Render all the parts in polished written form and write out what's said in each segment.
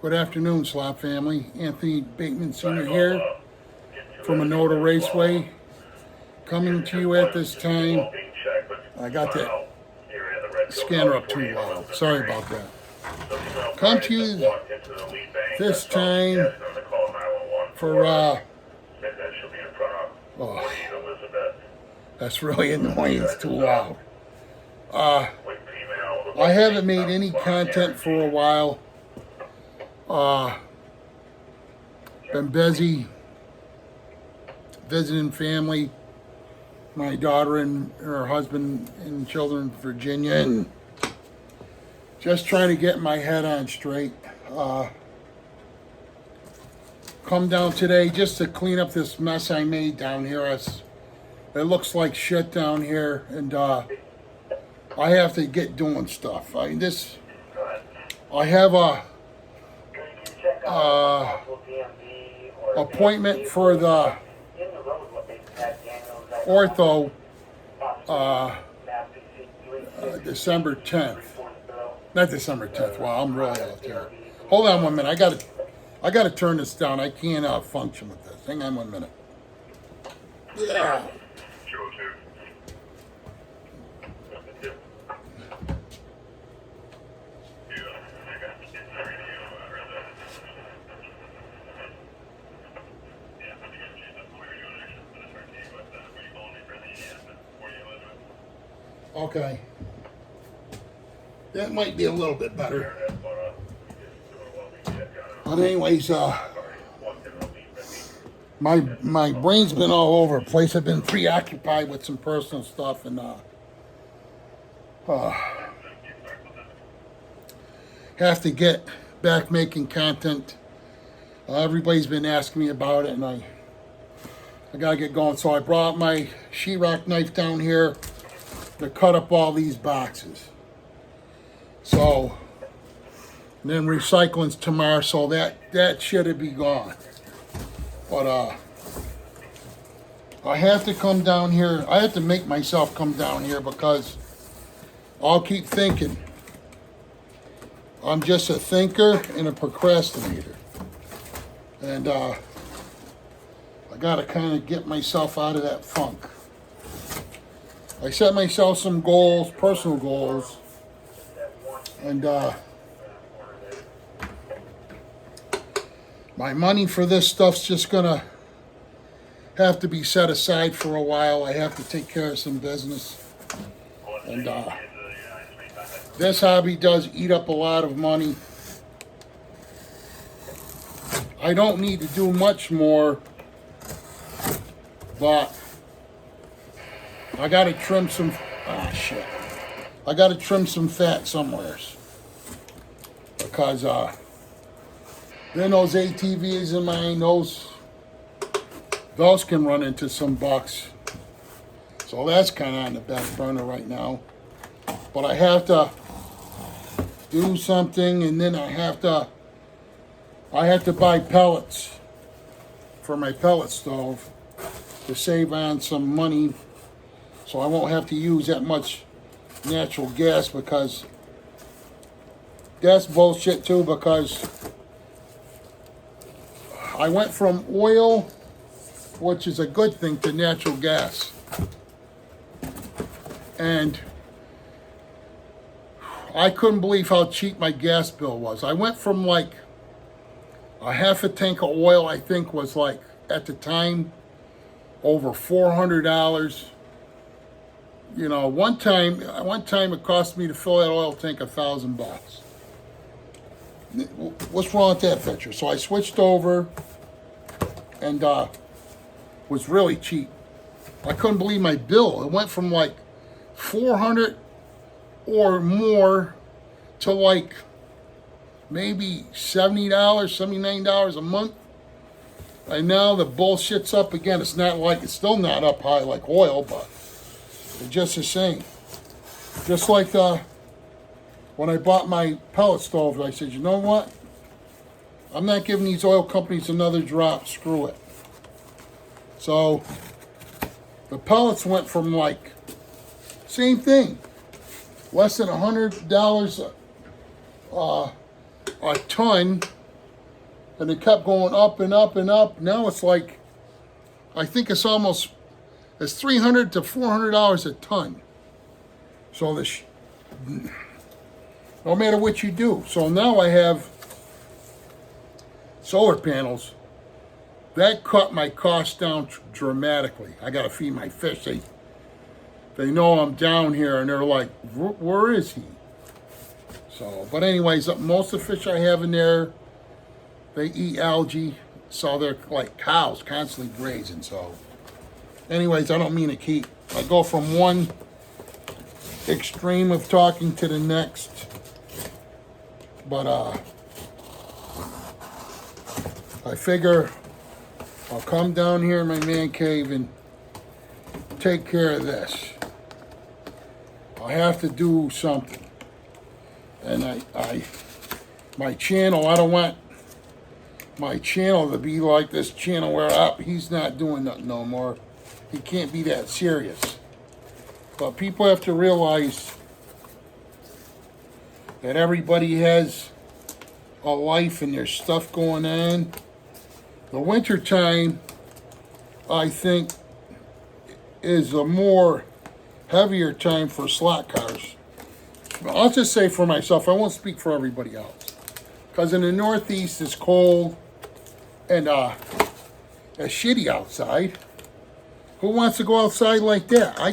Good afternoon, Slop family. Anthony Bateman Sr. here from Minota Raceway. Coming to you at this time. I got that scanner up too loud. Sorry about that. Come to you this time for, oh, that's really annoying. It's too loud. I haven't made any content for a while. Been busy visiting family, my daughter and her husband and children in Virginia, and just trying to get my head on straight. Come down today just to clean up this mess I made down here. It looks like shit down here, and I have to get doing stuff. I have a appointment for the ortho December 10th. Not December 10th. Wow, I'm really out there. Hold on 1 minute. I gotta turn this down. I can't function with this. Hang on 1 minute. Yeah. Okay. That might be a little bit better. But anyways, my brain's been all over the place. I've been preoccupied with some personal stuff, and have to get back making content. Everybody's been asking me about it, and I gotta get going. So I brought my sheetrock knife down here to cut up all these boxes. So, and then recycling's tomorrow, so that should be gone. But I have to come down here. I have to make myself come down here because I'll keep thinking. I'm just a thinker and a procrastinator. And I gotta kind of get myself out of that funk. I set myself some goals, personal goals, and my money for this stuff's just gonna have to be set aside for a while. I have to take care of some business, and this hobby does eat up a lot of money. I don't need to do much more, but I gotta trim some, shit. I gotta trim some fat somewheres. Because, then those ATVs of mine, those can run into some bucks. So that's kind of on the back burner right now. But I have to do something, and then I have to buy pellets for my pellet stove to save on some money. So I won't have to use that much natural gas, because that's bullshit too, because I went from oil, which is a good thing, to natural gas. And I couldn't believe how cheap my gas bill was. I went from like a half a tank of oil, I think was like, at the time, over $400. You know, one time it cost me to fill that oil tank $1,000. What's wrong with that picture? So I switched over, and was really cheap. I couldn't believe my bill. It went from like $400 or more to like maybe $70, $79 a month. And now the bullshit's up again. It's still not up high like oil, but it's just the same. Just like when I bought my pellet stove, I said, you know what? I'm not giving these oil companies another drop. Screw it. So the pellets went from like, same thing, less than $100 a ton And it kept going up and up and up. Now it's like, I think it's $300 to $400 a ton. So no matter what you do. So now I have solar panels. That cut my costs down dramatically. I got to feed my fish. They know I'm down here, and they're like, where is he? So, but anyways, most of the fish I have in there, they eat algae. So they're like cows, constantly grazing. So anyways, I don't mean to keep. I go from one extreme of talking to the next. But I figure I'll come down here in my man cave and take care of this. I have to do something. And my channel, I don't want my channel to be like this channel where he's not doing nothing no more. He can't be that serious. But people have to realize that everybody has a life and there's stuff going on. The winter time, I think, is a more heavier time for slot cars. I'll just say for myself, I won't speak for everybody else. Because in the Northeast it's cold and it's shitty outside. Who wants to go outside like that? I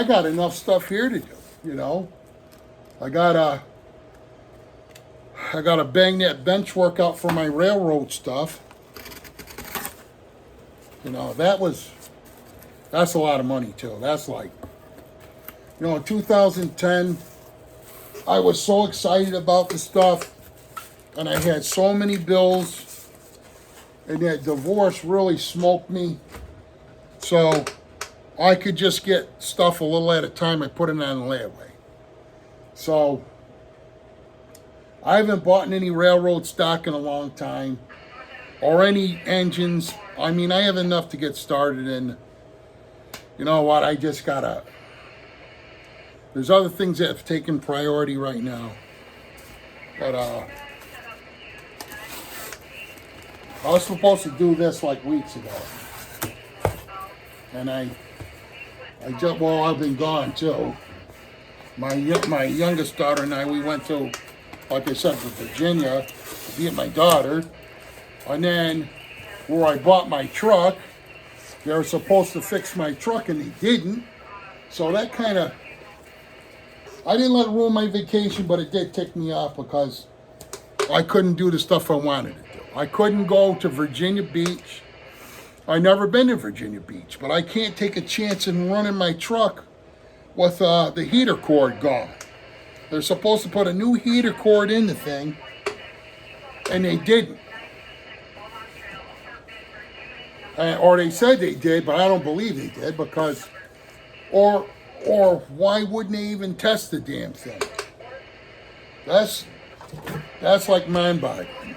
got enough stuff here to do, you know. I gotta bang that bench workout for my railroad stuff. You know, that's a lot of money too. That's like, you know, in 2010, I was so excited about the stuff, and I had so many bills, and that divorce really smoked me. So I could just get stuff a little at a time and put it on layaway. So I haven't bought any railroad stock in a long time, or any engines. I mean, I have enough to get started, and you know what, I just gotta, there's other things that have taken priority right now. But I was supposed to do this like weeks ago. And I've been gone too. My youngest daughter and I, we went to, like I said, to Virginia to be with my daughter. And then where I bought my truck, they were supposed to fix my truck and they didn't. So that kind of, I didn't let it ruin my vacation, but it did tick me off because I couldn't do the stuff I wanted to do. I couldn't go to Virginia Beach. I've never been to Virginia Beach, but I can't take a chance in running my truck with the heater cord gone. They're supposed to put a new heater cord in the thing, and they didn't. Or they said they did, but I don't believe they did, because, or why wouldn't they even test the damn thing? That's like mind-boggling.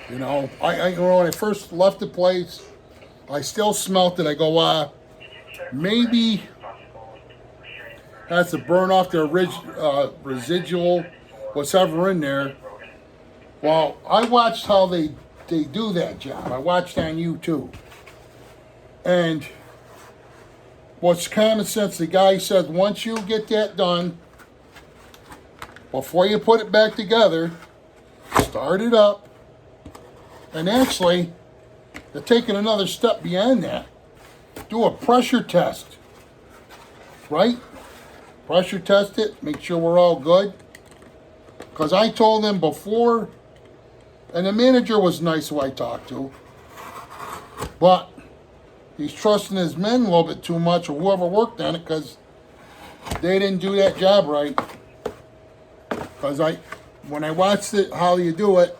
You know, when I first left the place, I still smelt it. I go, maybe has to burn off the residual, whatever in there. Well, I watched how they do that job. I watched on YouTube. And what's common sense, the guy said, once you get that done, before you put it back together, start it up. And actually, they're taking another step beyond that. Do a pressure test, right? Pressure test it, make sure we're all good. Because I told them before, and the manager was nice who I talked to, but he's trusting his men a little bit too much, or whoever worked on it, because they didn't do that job right. Because when I watched it, how you do it,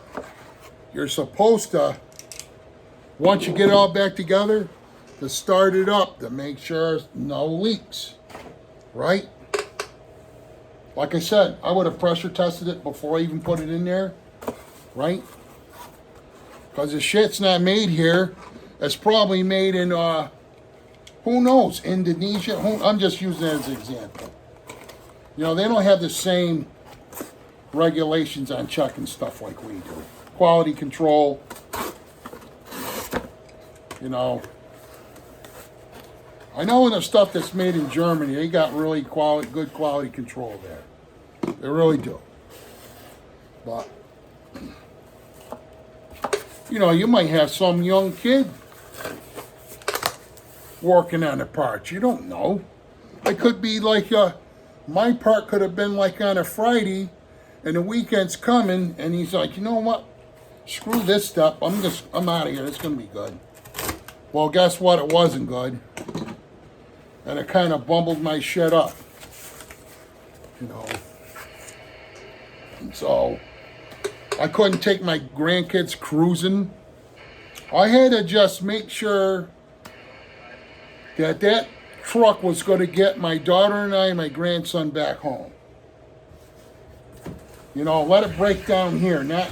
you're supposed to, once you get it all back together, to start it up to make sure no leaks, right? Like I said, I would have pressure tested it before I even put it in there, right? Because the shit's not made here. It's probably made in, who knows, Indonesia. I'm just using it as an example. You know, they don't have the same regulations on checking stuff like we do. Of quality control. You know, I know in the stuff that's made in Germany, they got really good quality control there. They really do. But, you know, you might have some young kid working on the parts. You don't know. It could be like, my part could have been like on a Friday, and the weekend's coming, and he's like, you know what? Screw this stuff. I'm out of here. It's gonna be good. Well, guess what? It wasn't good, and it kind of bumbled my shit up. You know. And so I couldn't take my grandkids cruising. I had to just make sure that truck was going to get my daughter and I and my grandson back home. You know, let it break down here, not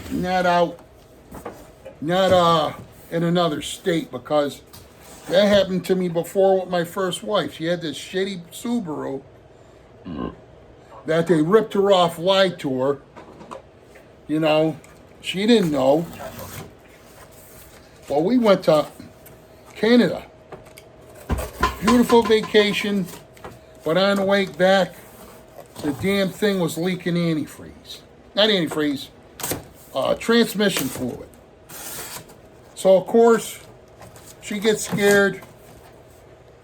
in another state, because that happened to me before with my first wife. She had this shitty Subaru that they ripped her off, lied to her. You know, she didn't know. Well, we went to Canada. Beautiful vacation, but on the way back, the damn thing was leaking antifreeze. Not antifreeze, transmission fluid. So, of course, she gets scared.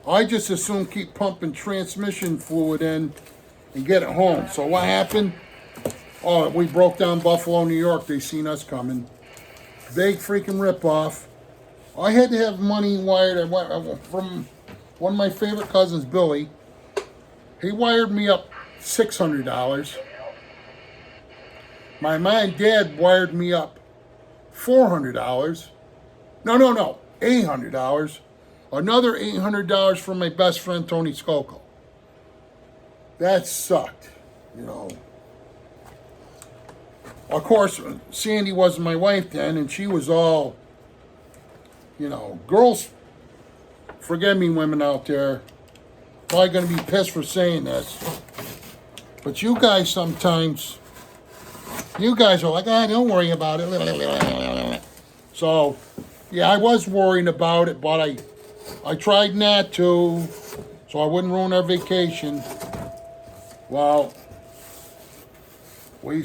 I just assume keep pumping transmission fluid in and get it home. So what happened? Oh, we broke down Buffalo, New York. They seen us coming. Big freaking ripoff. I had to have money wired from one of my favorite cousins, Billy. He wired me up $600. My mom and dad wired me up $400. No, $800. Another $800 from my best friend, Tony Scocco. That sucked, you know. Of course, Sandy wasn't my wife then, and she was all, you know, girls, forgive me, women out there, probably going to be pissed for saying this, but you guys sometimes, you guys are like, don't worry about it. So, yeah, I was worrying about it, but I tried not to, so I wouldn't ruin our vacation. Well, we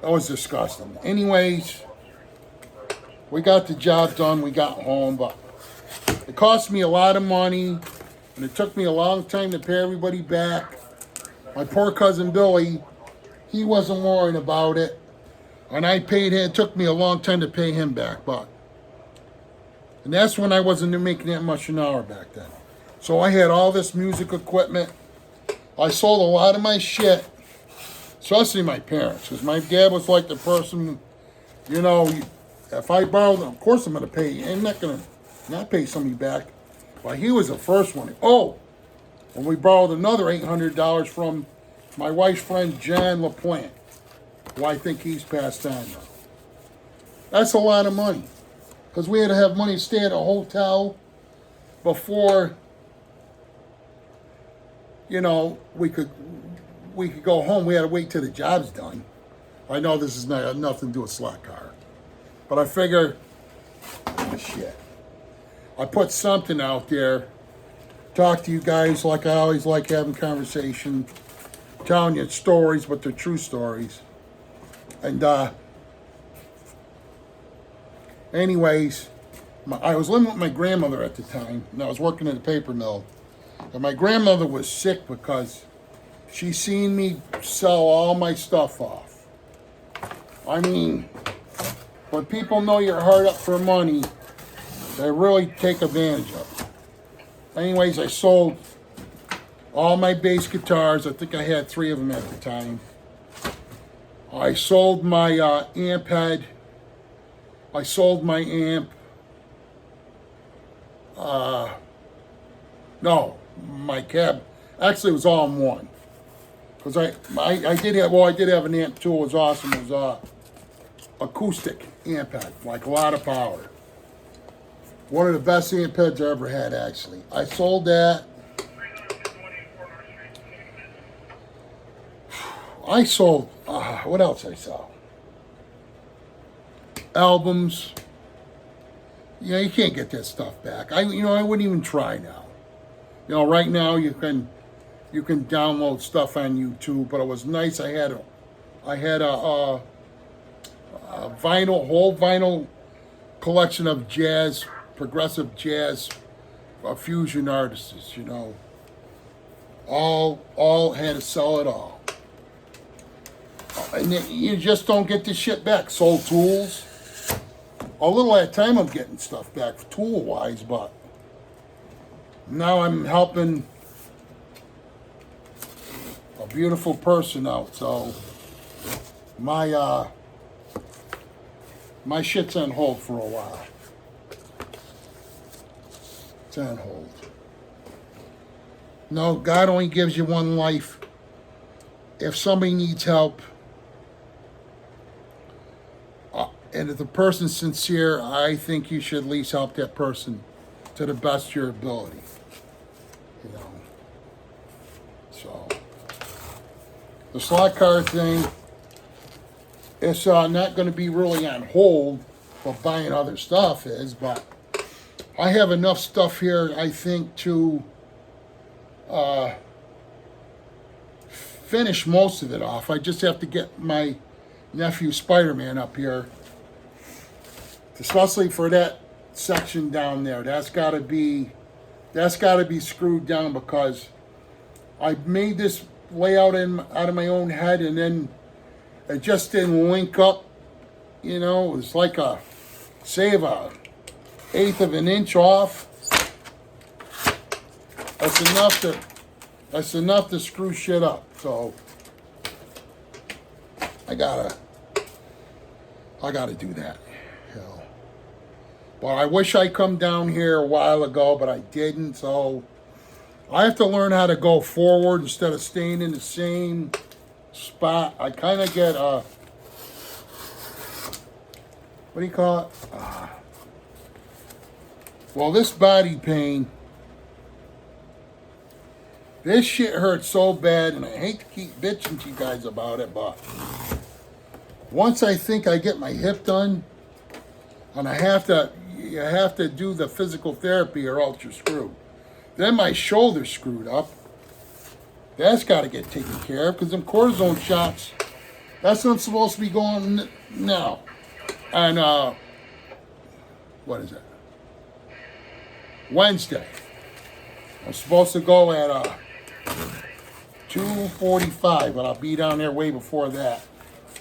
that was disgusting. Anyways, we got the job done. We got home, but it cost me a lot of money, and it took me a long time to pay everybody back. My poor cousin Billy, he wasn't worrying about it, and I paid him. It took me a long time to pay him back, and that's when I wasn't making that much an hour back then. So I had all this music equipment. I sold a lot of my shit, especially my parents, because my dad was like the person, you know, if I borrow them, of course I'm going to pay you. I'm not going to not pay somebody back. But he was the first one. Oh, and we borrowed another $800 from my wife's friend, John LaPlante, who I think he's passed on now. That's a lot of money, because we had to have money to stay at a hotel before, you know, we could go home. We had to wait till the job's done. I know this is nothing to do with slot car, but I figure, shit. I put something out there, talk to you guys like I always like having conversation, telling you stories, but they're true stories. And anyways, I was living with my grandmother at the time, and I was working at a paper mill. And my grandmother was sick because she seen me sell all my stuff off. I mean, when people know you're hard up for money, they really take advantage of it. Anyways, I sold all my bass guitars. I think I had 3 of them at the time. I sold my amp head. I sold my amp. No, my cab. Actually, it was all in one. Because I did have an amp too. It was awesome. It was acoustic amp head, like a lot of power. One of the best amp heads I ever had, actually. I sold that. I sold, what else I sell? albums. You can't get that stuff back. I wouldn't even try now. Right now you can download stuff on YouTube, but it was nice. I had a whole vinyl collection of jazz, progressive jazz, fusion artists. All had to sell it all, and you just don't get this shit back. Sold tools. A little at a time I'm getting stuff back tool wise, but now I'm helping a beautiful person out, so my shit's on hold for a while. It's on hold. No, God only gives you one life. If somebody needs help, and if the person's sincere, I think you should at least help that person to the best of your ability. So, the slot car thing, it's not going to be really on hold, but buying other stuff is, but I have enough stuff here, I think, to finish most of it off. I just have to get my nephew Spider-Man up here, especially for that section down there. That's got to be screwed down, because I made this layout out of my own head, and then it just didn't link up. It was like a 1/8 of an inch off. That's enough to screw shit up. So I gotta do that. But I wish I come down here a while ago, but I didn't. So I have to learn how to go forward instead of staying in the same spot. I kind of get what do you call it? Well, this body pain, this shit hurts so bad, and I hate to keep bitching to you guys about it, but once I think I get my hip done, and you have to do the physical therapy or else you're screwed. Then my shoulder's screwed up. That's got to get taken care of, because them cortisone shots, that's not supposed to be going now. And what is it? Wednesday. I'm supposed to go at 2:45, but I'll be down there way before that.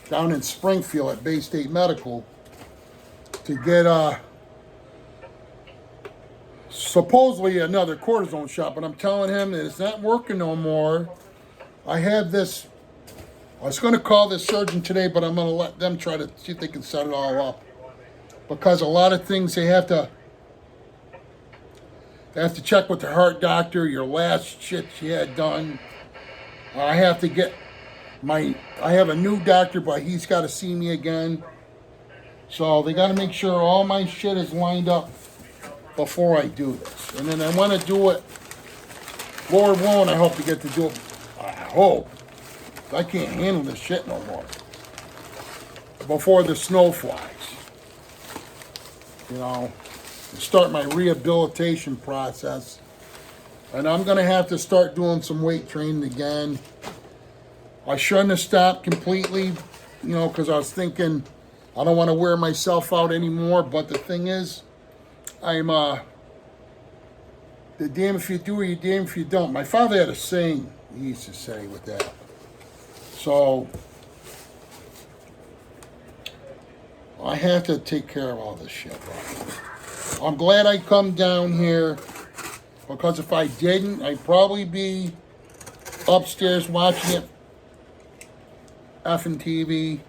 Down in Springfield at Bay State Medical to get supposedly another cortisone shot, but I'm telling him that it's not working no more. I have this. I was going to call this surgeon today, but I'm going to let them try to see if they can set it all up, because a lot of things they have to check with the heart doctor. Your last shit you had done. I have to get I have a new doctor, but he's got to see me again. So they got to make sure all my shit is lined up before I do this. And then I want to do it, Lord willing, I hope to get to do it. I hope. I can't handle this shit no more. Before the snow flies. Start my rehabilitation process. And I'm going to have to start doing some weight training again. I shouldn't have stopped completely, because I was thinking I don't want to wear myself out anymore. But the thing is, I'm the damn if you do or you damn if you don't. My father had a saying he used to say with that. So I have to take care of all this shit. I'm glad I come down here, because if I didn't, I'd probably be upstairs watching it effing TV.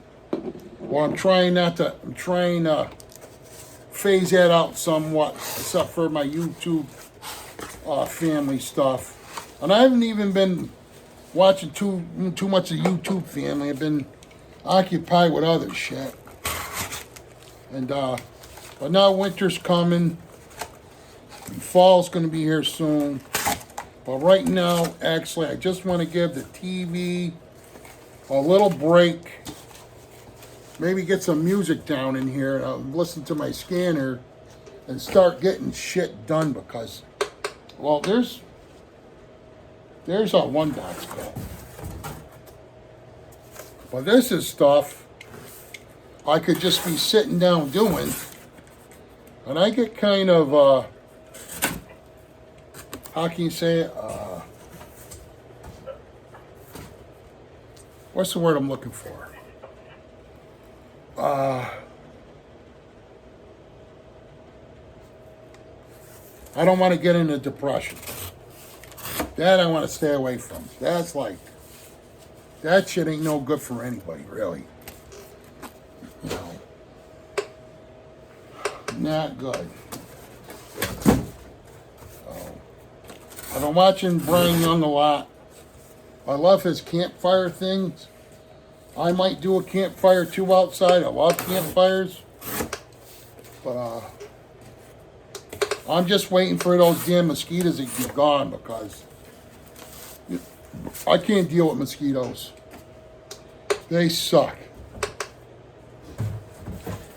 Well, I'm trying to phase that out somewhat, except for my YouTube family stuff. And I haven't even been watching too much of YouTube family. I've been occupied with other shit. And but now winter's coming. And fall's going to be here soon. But right now, actually, I just want to give the TV a little break. maybe get some music down in here and I'll listen to my scanner and start getting shit done because, well, there's our one dot's go. But this is stuff I could just be sitting down doing, and I get kind of, how can you say it? What's the word I'm looking for? I don't want to get into depression. That I want to stay away from. That's like, that shit ain't no good for anybody, really. You know, not good. I've been watching Brian Young a lot. I love his campfire things. I might do a campfire too outside. I love campfires. But I'm just waiting for those damn mosquitoes to be gone because I can't deal with mosquitoes. They suck.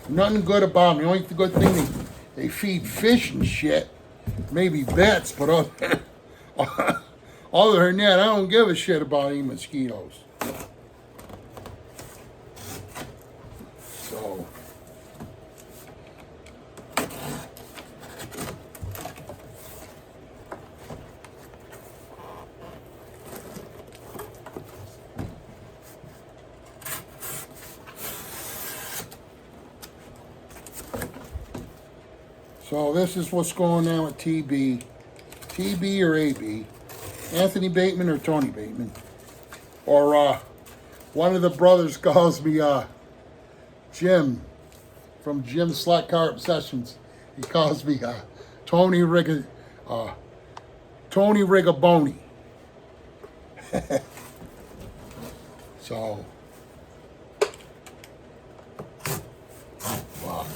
Nothing good about them. The only good thing, they feed fish and shit. Maybe bats, but other than that, I don't give a shit about any mosquitoes. So, this is what's going on with TB. TB or AB. Anthony Bateman or Tony Bateman. Or one of the brothers calls me Jim from Jim Slack Car Obsessions. He calls me Tony Rigaboni. So, wow.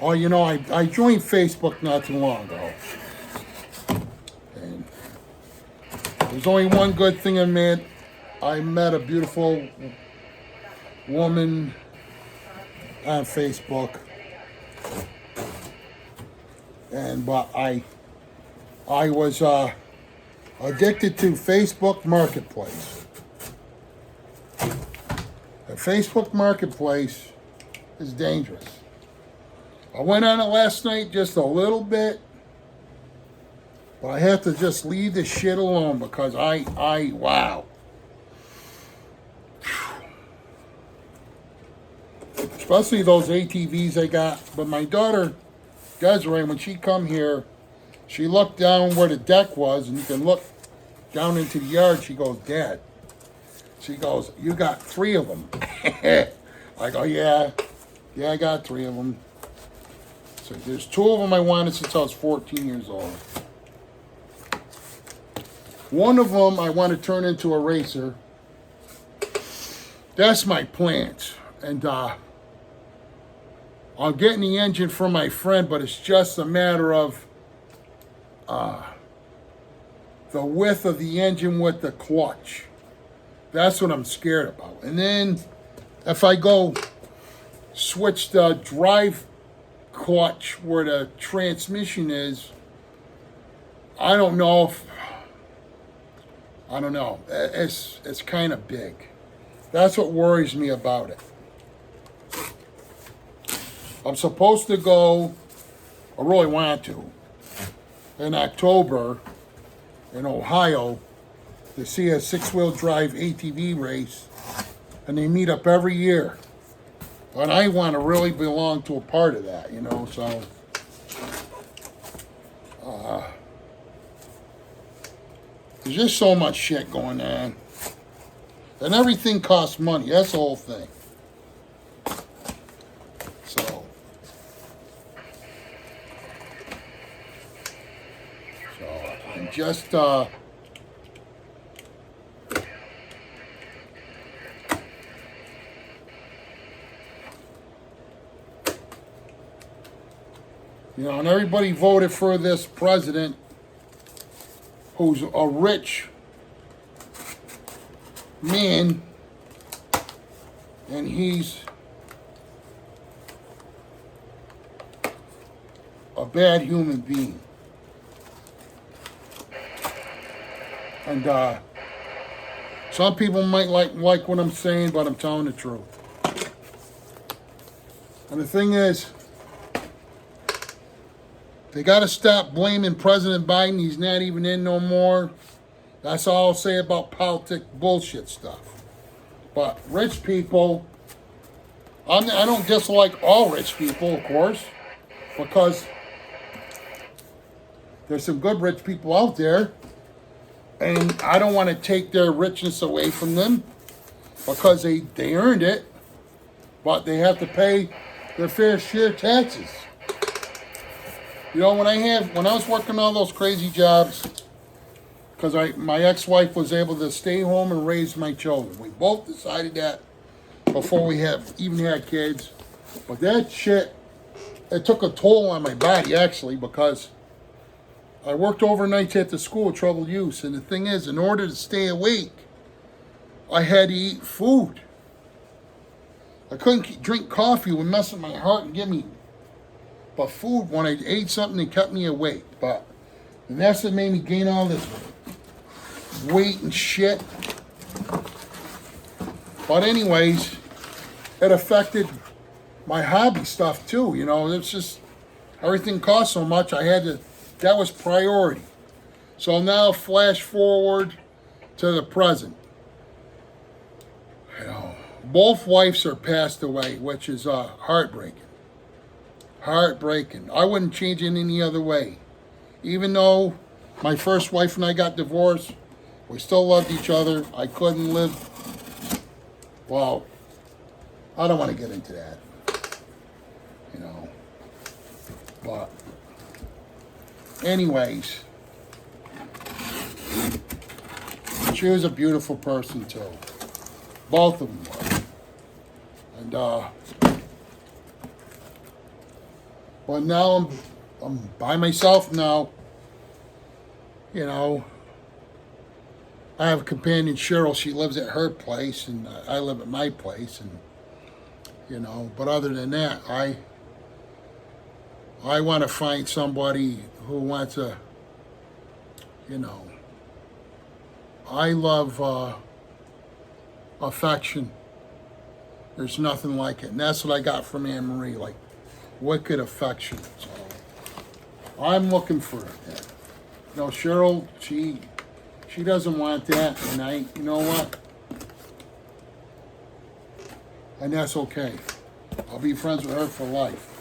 Oh, you know, I joined Facebook not too long ago. And there's only one good thing I met. I met a beautiful woman on Facebook. But I was addicted to Facebook Marketplace. The Facebook Marketplace is dangerous. I went on it last night just a little bit, but I have to just leave this shit alone because wow. Especially those ATVs I got. But my daughter, Desiree, when she come here, she looked down where the deck was, and you can look down into the yard. She goes, Dad. She goes, you got 3 of them. I go, yeah, I got 3 of them. So there's 2 of them I wanted since I was 14 years old. One of them I want to turn into a racer. That's my plans. And I'm getting the engine from my friend, but it's just a matter of the width of the engine with the clutch. That's what I'm scared about. And then if I go switch the drive clutch where the transmission is, I don't know. It's kind of big. That's what worries me about it. I'm supposed to go, I really want to, in October in Ohio to see a 6-wheel drive ATV race, and they meet up every year. And I want to really belong to a part of that, you know, so. There's just so much shit going on. And everything costs money. That's the whole thing. So I'm just, you know, and everybody voted for this president who's a rich man, and he's a bad human being. And some people might like what I'm saying, but I'm telling the truth. And the thing is, they got to stop blaming President Biden. He's not even in no more. That's all I'll say about politic bullshit stuff. But rich people, I don't dislike all rich people, of course, because there's some good rich people out there. And I don't want to take their richness away from them because they earned it, but they have to pay their fair share of taxes. You know, when I was working all those crazy jobs, because my ex-wife was able to stay home and raise my children. We both decided that before we even had kids. But that shit, it took a toll on my body, actually, because I worked overnights at the school of troubled youth. And the thing is, in order to stay awake, I had to eat food. I couldn't drink coffee. It would mess with my heart and give me... But food, when I ate something, it kept me awake. And that's what made me gain all this weight and shit. But anyways, it affected my hobby stuff too. You know, it's just, everything cost so much, that was priority. So now flash forward to the present. You know, both wives are passed away, which is heartbreaking. Heartbreaking. I wouldn't change it any other way. Even though my first wife and I got divorced, we still loved each other. I couldn't live. Well, I don't want to get into that. You know. But anyways, she was a beautiful person too. Both of them were. And but now I'm by myself now. You know, I have a companion, Cheryl. She lives at her place, and I live at my place. And you know, but other than that, I want to find somebody who wants a, you know, I love affection. There's nothing like it. And that's what I got from Anne Marie, like wicked affection. So I'm looking for that. You know, Cheryl, she doesn't want that, and you know what? And that's okay. I'll be friends with her for life.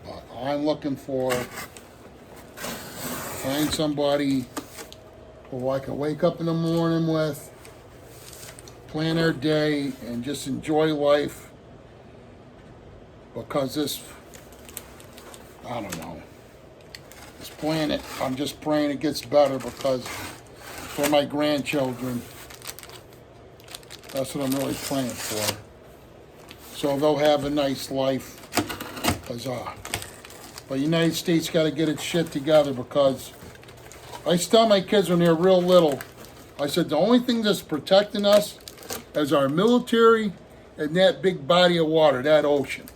But I'm looking for, find somebody who I can wake up in the morning with, plan our day, and just enjoy life. Because this, I don't know, this planet, I'm just praying it gets better because for my grandchildren, that's what I'm really praying for. So they'll have a nice life. Huzzah. But the United States got to get its shit together because I used to tell my kids when they were real little, I said the only thing that's protecting us is our military and that big body of water, that ocean.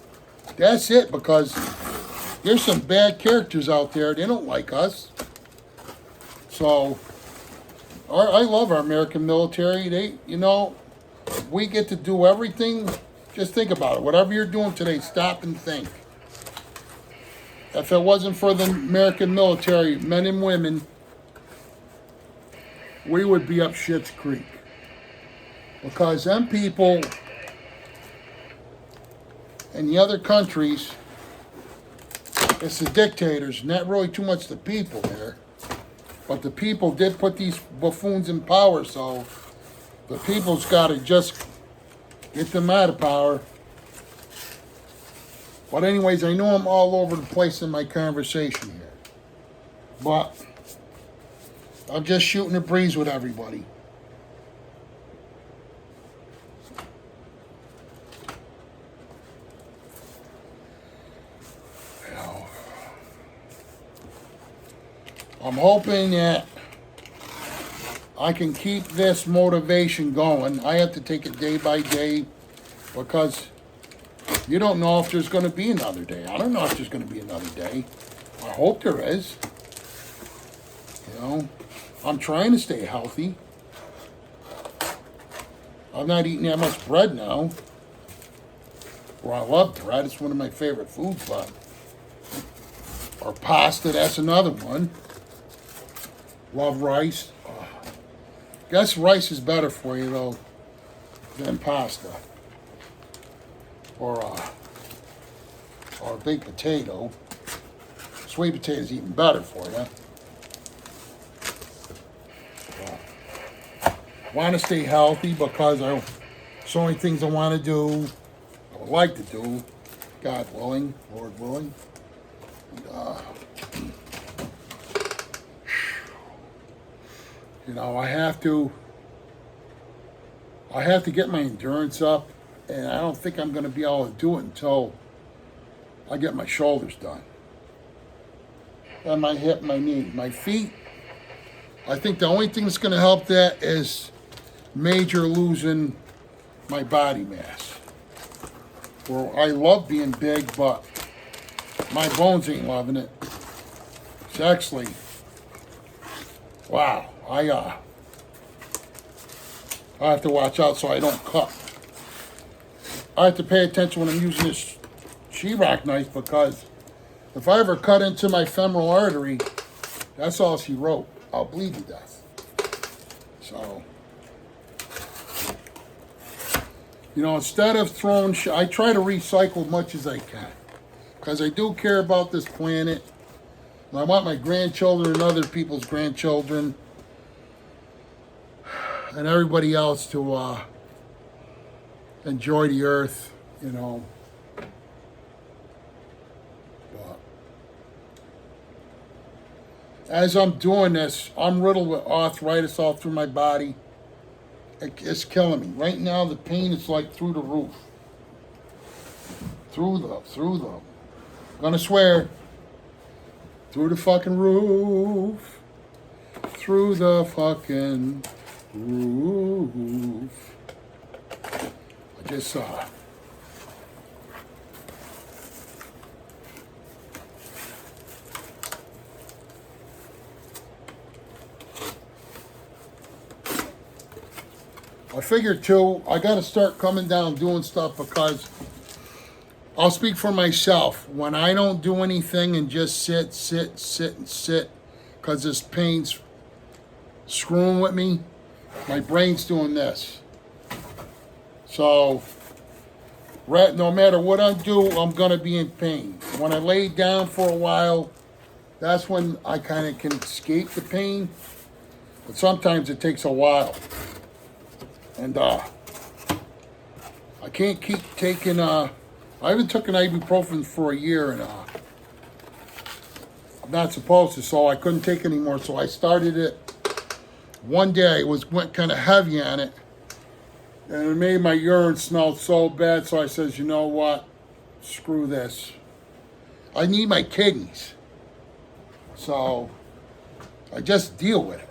That's it, because there's some bad characters out there. They don't like us. So I love our American military. They, you know, we get to do everything. Just think about it. Whatever you're doing today, stop and think. If it wasn't for the American military, men and women, we would be up Schitt's Creek. Because them people in the other countries, it's the dictators, not really too much the people there. But the people did put these buffoons in power, so the people's got to just get them out of power. But anyways, I know I'm all over the place in my conversation here. But I'm just shooting the breeze with everybody. I'm hoping that I can keep this motivation going. I have to take it day by day because you don't know if there's going to be another day. I don't know if there's going to be another day. I hope there is. You know, I'm trying to stay healthy. I'm not eating that much bread now. Well, I love bread. It's one of my favorite foods, but or pasta, that's another one. Love rice. Guess rice is better for you though than pasta or a baked potato. Sweet potato is even better for you. Want to stay healthy because so many things I want to do. I would like to do, God willing, Lord willing. You know, I have to get my endurance up, and I don't think I'm going to be able to do it until I get my shoulders done. And my hip, my knee, my feet. I think the only thing that's going to help that is major losing my body mass. Well, I love being big, but my bones ain't loving it. It's actually, wow, I have to watch out so I don't cut. I have to pay attention when I'm using this sheetrock knife because if I ever cut into my femoral artery, that's all she wrote. I'll bleed to death. So, you know, instead of throwing I try to recycle as much as I can because I do care about this planet. And I want my grandchildren and other people's grandchildren and everybody else to enjoy the earth, you know. But as I'm doing this, I'm riddled with arthritis all through my body. It's killing me. Right now, the pain is like through the roof. Through the, gonna swear, through the fucking roof. Through the fucking roof. I just saw. I figured too, I gotta start coming down doing stuff because I'll speak for myself. When I don't do anything and just sit, because this pain's screwing with me, my brain's doing this. So, no matter what I do, I'm gonna be in pain. When I lay down for a while, that's when I kind of can escape the pain. But sometimes it takes a while. And I can't keep taking, I haven't taken ibuprofen for a year and I'm not supposed to, so I couldn't take anymore. So I started it one day. Went kind of heavy on it. And it made my urine smell so bad. So I says, you know what? Screw this. I need my kidneys. So I just deal with it.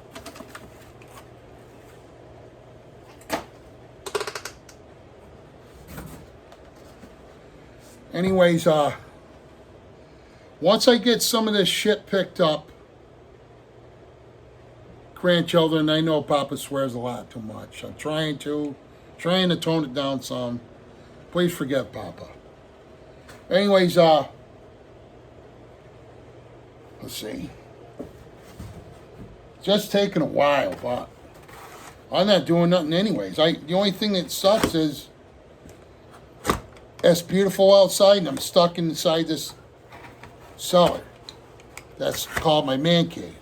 Anyways, once I get some of this shit picked up, grandchildren, I know Papa swears a lot too much. I'm trying to tone it down some. Please forget Papa. Anyways, let's see. Just taking a while, but I'm not doing nothing anyways. The only thing that sucks is it's beautiful outside and I'm stuck inside this cellar. That's called my man cave.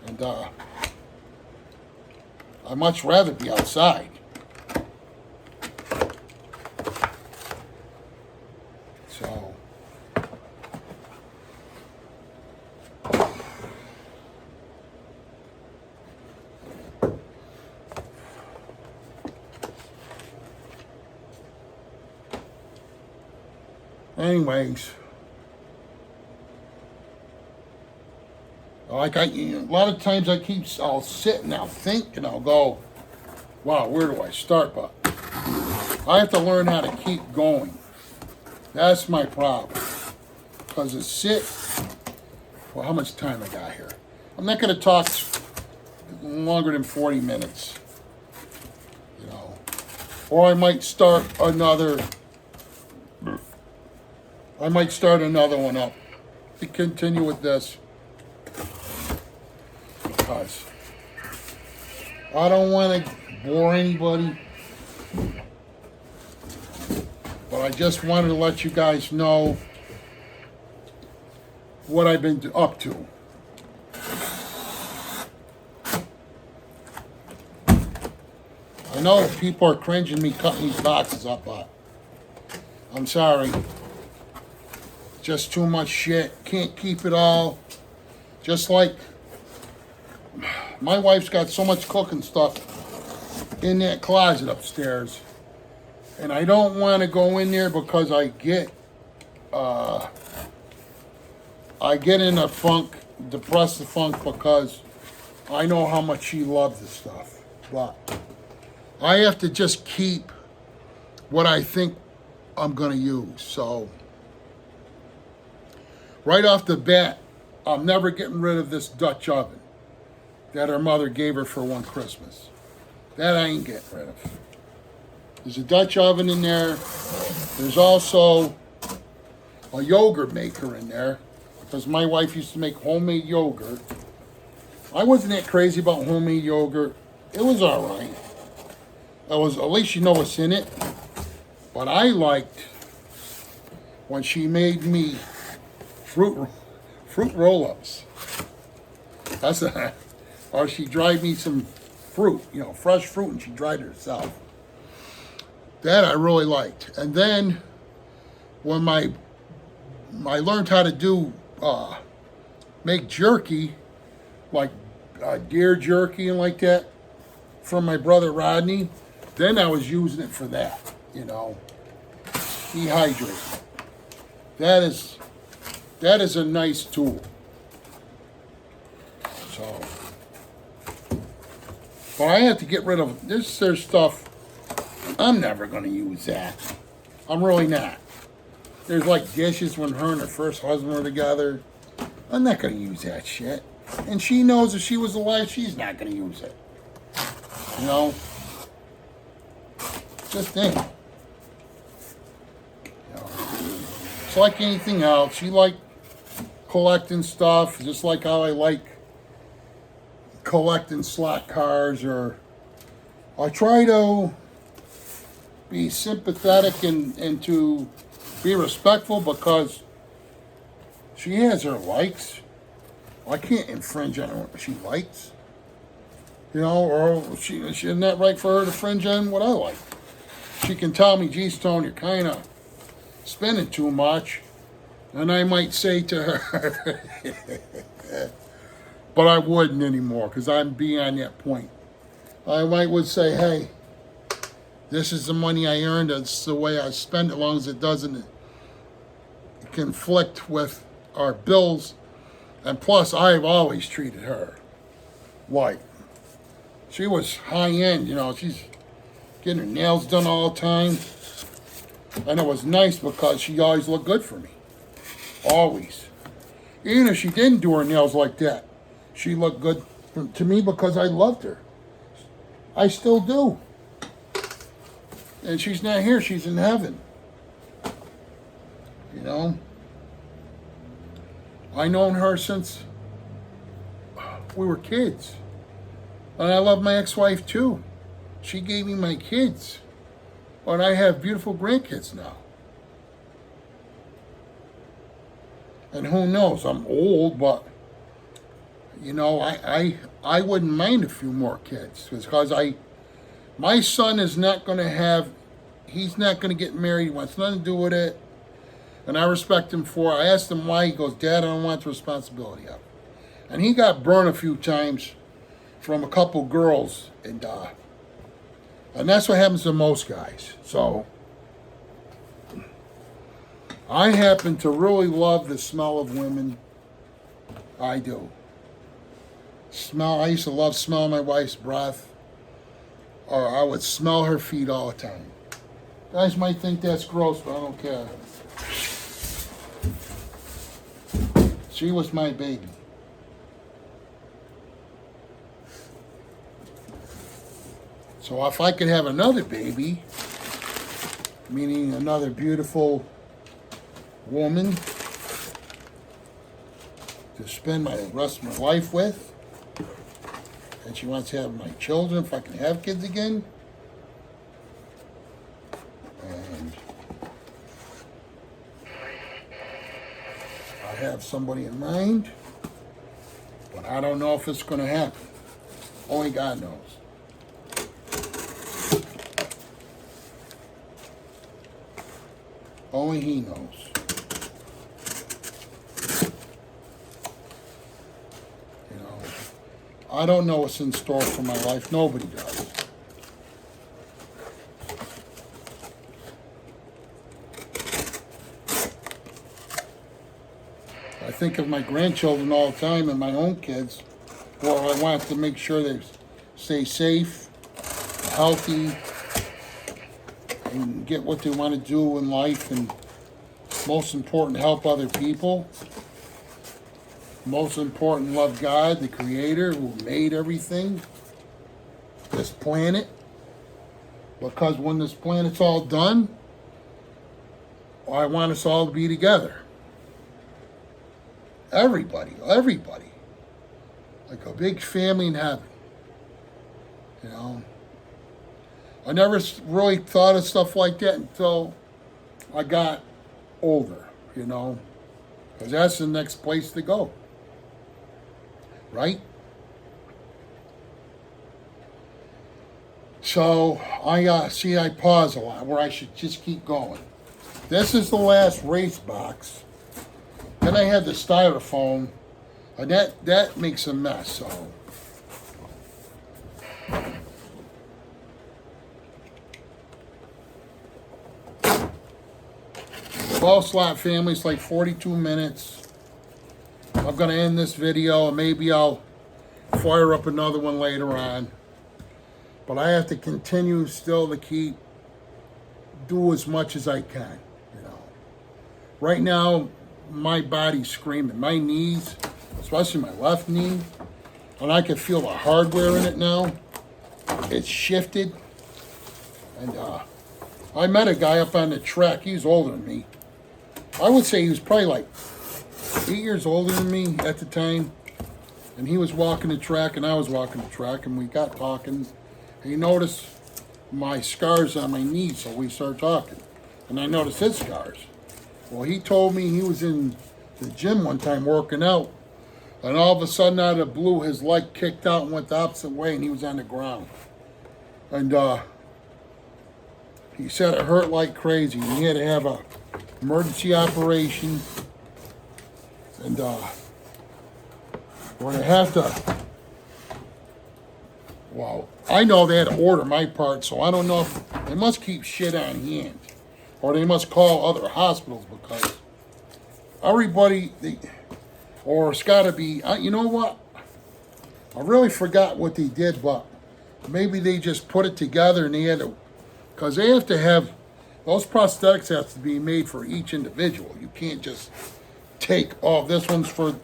And I'd much rather be outside. So anyways, like a lot of times I'll sit and I'll think and I'll go, wow, where do I start? But I have to learn how to keep going. That's my problem. because it's sit. Well, how much time I got here? I'm not going to talk longer than 40 minutes. You know, or I might start another. I might start another one up to continue with this because I don't want to bore anybody, but I just wanted to let you guys know what I've been up to. I know people are cringing me cutting these boxes up, but I'm sorry. Just too much shit. Can't keep it all. Just like my wife's got so much cooking stuff in that closet upstairs. And I don't want to go in there because I get in a funk, depressive funk, because I know how much she loves this stuff. But I have to just keep what I think I'm going to use. So right off the bat, I'm never getting rid of this Dutch oven that her mother gave her for one Christmas. That I ain't getting rid of. There's a Dutch oven in there. There's also a yogurt maker in there because my wife used to make homemade yogurt. I wasn't that crazy about homemade yogurt. It was all right. At least you know what's in it. But I liked when she made me fruit roll-ups. Or she dried me some fruit, fresh fruit, and she dried it herself. That I really liked. And then when I learned how to do make jerky, like deer jerky and like that, from my brother Rodney, then I was using it for that. Dehydrate. That is a nice tool. So, but I have to get rid of this. There's stuff. I'm never going to use that. I'm really not. There's like dishes when her and her first husband were together. I'm not going to use that shit. And she knows if she was alive, she's not going to use it. Just think. It's like anything else. You like collecting stuff, just like how I like collecting slot cars, or I try to be sympathetic and to be respectful because she has her likes. I can't infringe on what she likes. Or isn't that right for her to infringe on what I like? She can tell me, "Gee, Stone, you're kind of spending too much." And I might say to her, but I wouldn't anymore because I'm beyond that point. I would say, "Hey, this is the money I earned. It's the way I spend it, as long as it doesn't conflict with our bills." And plus, I've always treated her like she was high end. She's getting her nails done all the time. And it was nice because she always looked good for me. Always. Even if she didn't do her nails like that, she looked good to me because I loved her. I still do. And she's not here, she's in heaven. I known her since we were kids. And I love my ex-wife too. She gave me my kids. And I have beautiful grandkids now. And who knows, I'm old, but I wouldn't mind a few more kids because my son is not going to have, he's not going to get married. He wants nothing to do with it. And I respect him for it. I asked him why. He goes, "Dad, I don't want the responsibility of it." And he got burned a few times from a couple girls. And that's what happens to most guys. So I happen to really love the smell of women. I do. I used to love smelling my wife's breath. Or I would smell her feet all the time. Guys might think that's gross, but I don't care. She was my baby. So if I could have another baby, meaning another beautiful woman to spend my rest of my life with, and she wants to have my children, if I can have kids again, and I have somebody in mind, but I don't know if it's going to happen. Only God knows. Only He knows. You know, I don't know what's in store for my life. Nobody does. I think of my grandchildren all the time and my own kids. Well, I want to make sure they stay safe, healthy, and get what they want to do in life, and most important, help other people. Most important, love God, the Creator who made everything, this planet. Because when this planet's all done, I want us all to be together. Everybody. Like a big family in heaven. You know? I never really thought of stuff like that until I got older, you know, because that's the next place to go, right? So I pause a lot where I should just keep going. This is the last race box. Then I had the styrofoam, and that makes a mess, so. Ball slot family's like 42 minutes. I'm gonna end this video, and maybe I'll fire up another one later on. But I have to continue still to do as much as I can, you know. Right now, my body's screaming. My knees, especially my left knee, and I can feel the hardware in it now. It's shifted. And I met a guy up on the track. He's older than me. I would say he was probably like 8 years older than me at the time. And he was walking the track and I was walking the track, and we got talking. And he noticed my scars on my knees, so we started talking. And I noticed his scars. Well, he told me he was in the gym one time working out, and all of a sudden out of the blue, his leg kicked out and went the opposite way, and he was on the ground. And he said it hurt like crazy. He had to have a emergency operation, and we're gonna have to. Well, I know they had to order my part, so I don't know if they must keep shit on hand, or they must call other hospitals, because everybody, or it's got to be. You know what? I really forgot what they did, but maybe they just put it together and they had to, because they have to have. Those prosthetics have to be made for each individual. You can't just take, oh, this one's for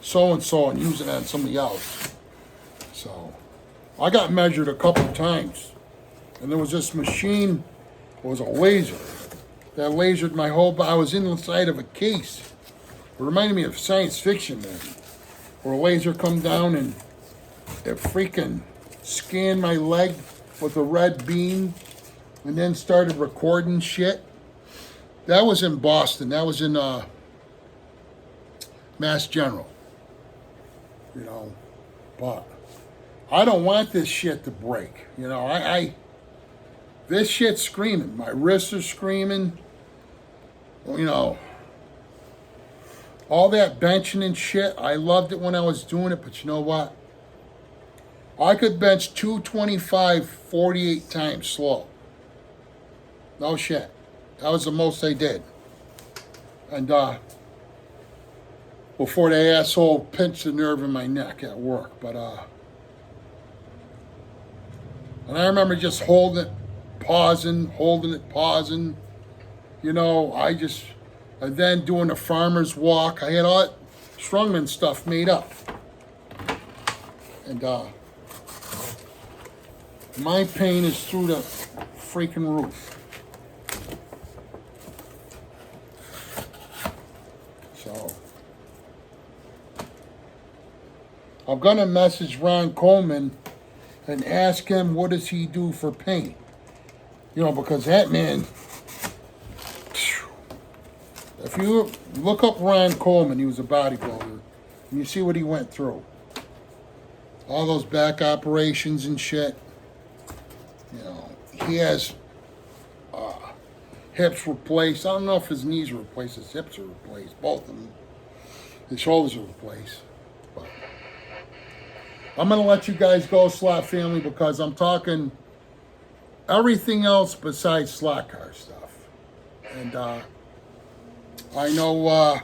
so-and-so and use it on somebody else. So, I got measured a couple of times. And there was this machine, it was a laser, that lasered my whole body. I was inside of a case. It reminded me of science fiction movie, where a laser come down and it freaking scanned my leg with a red beam, and then started recording shit. That was in Boston. That was in Mass General. You know, but I don't want this shit to break. You know, this shit's screaming. My wrists are screaming. You know, all that benching and shit. I loved it when I was doing it, but you know what? I could bench 225 48 times slow. No shit. That was the most I did. And before the asshole pinched the nerve in my neck at work. But and I remember just holding it, pausing. You know, and then doing a farmer's walk. I had all that strongman stuff made up. And my pain is through the freaking roof. So I'm gonna message Ron Coleman and ask him what does he do for pain. You know, because that man, if you look up Ron Coleman, he was a bodybuilder, and you see what he went through. All those back operations and shit. You know, he has hips replaced. I don't know if his knees are replaced, his hips are replaced, both of them. His shoulders are replaced. But I'm going to let you guys go, Slot Family, because I'm talking everything else besides slot car stuff. And I know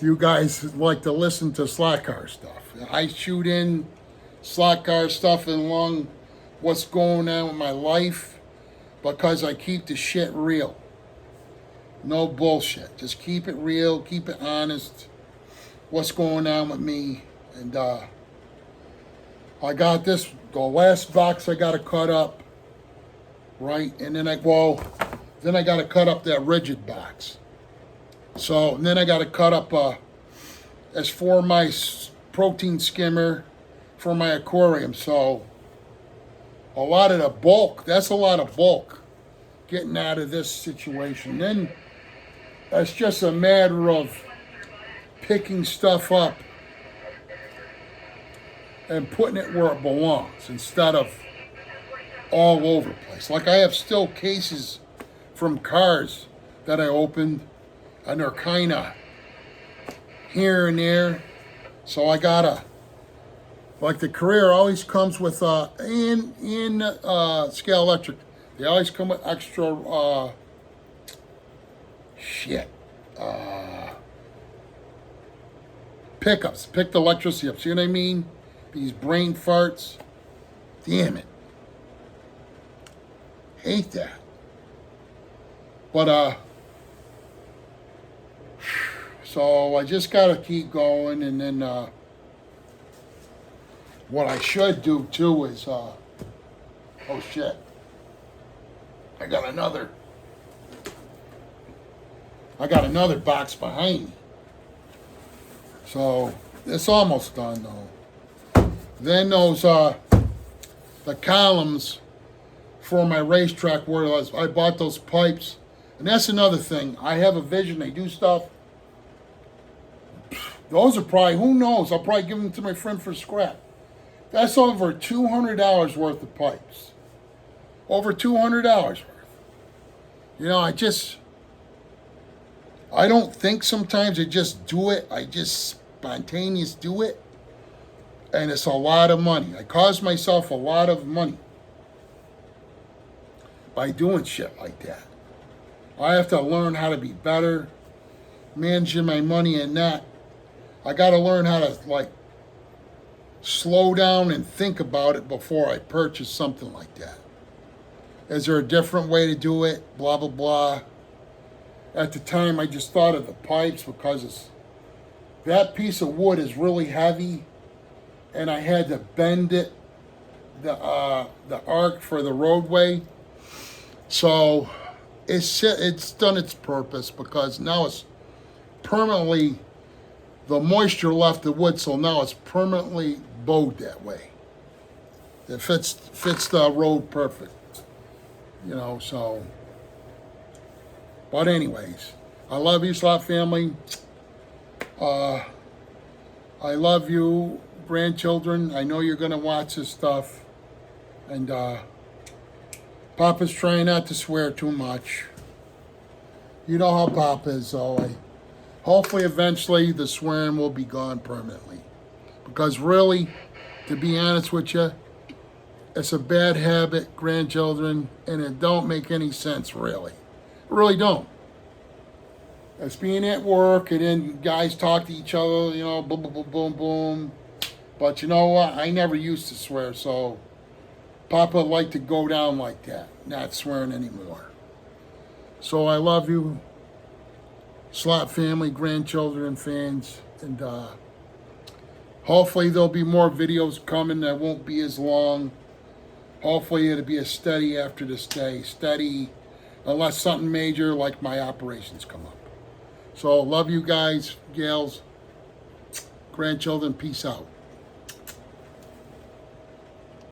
you guys like to listen to slot car stuff. I shoot in slot car stuff along what's going on with my life because I keep the shit real. No bullshit. Just keep it real, keep it honest. What's going on with me. And I got the last box I got to cut up, right? And then I got to cut up that rigid box. So, and then I got to cut up as for my protein skimmer for my aquarium. So, a lot of the bulk, that's a lot of bulk getting out of this situation. Then it's just a matter of picking stuff up and putting it where it belongs instead of all over the place. Like I have still cases from cars that I opened and they're kind of here and there. So I gotta, like the Carrera always comes with, in Scale Electric, they always come with extra, pickups, pick the electricity up. See what I mean? These brain farts. Damn it. Hate that. But, so I just gotta keep going, and then, what I should do too is, oh shit. I got another box behind me. So, it's almost done though. Then those, the columns for my racetrack where I bought those pipes. And that's another thing. I have a vision. They do stuff. Those are probably, who knows? I'll probably give them to my friend for scrap. That's over $200 worth of pipes. Over $200 worth. You know, I don't think sometimes. I just do it. I just spontaneous do it. And it's a lot of money. I caused myself a lot of money by doing shit like that. I have to learn how to be better, managing my money and that. I got to learn how to, like, slow down and think about it before I purchase something like that. Is there a different way to do it? Blah, blah, blah. At the time, I just thought of the pipes because that piece of wood is really heavy, and I had to bend it, the arc for the roadway. So it's done its purpose because now it's permanently, the moisture left the wood, so now it's permanently bowed that way. It fits the road perfect, you know, so. But anyways, I love you, Slot Family. I love you, grandchildren. I know you're going to watch this stuff. And Papa's trying not to swear too much. You know how Papa is, though. Hopefully, eventually, the swearing will be gone permanently. Because really, to be honest with you, it's a bad habit, grandchildren, and it don't make any sense, really. It really don't. It's being at work, and then guys talk to each other, you know, boom, boom, boom, boom, boom. But you know what? I never used to swear, so Papa liked to go down like that, not swearing anymore. So I love you. Slot family, grandchildren, and fans. And hopefully there'll be more videos coming that won't be as long. Hopefully it'll be a steady after this day. Steady, unless something major like my operations come up. So love you guys, gals, grandchildren. Peace out.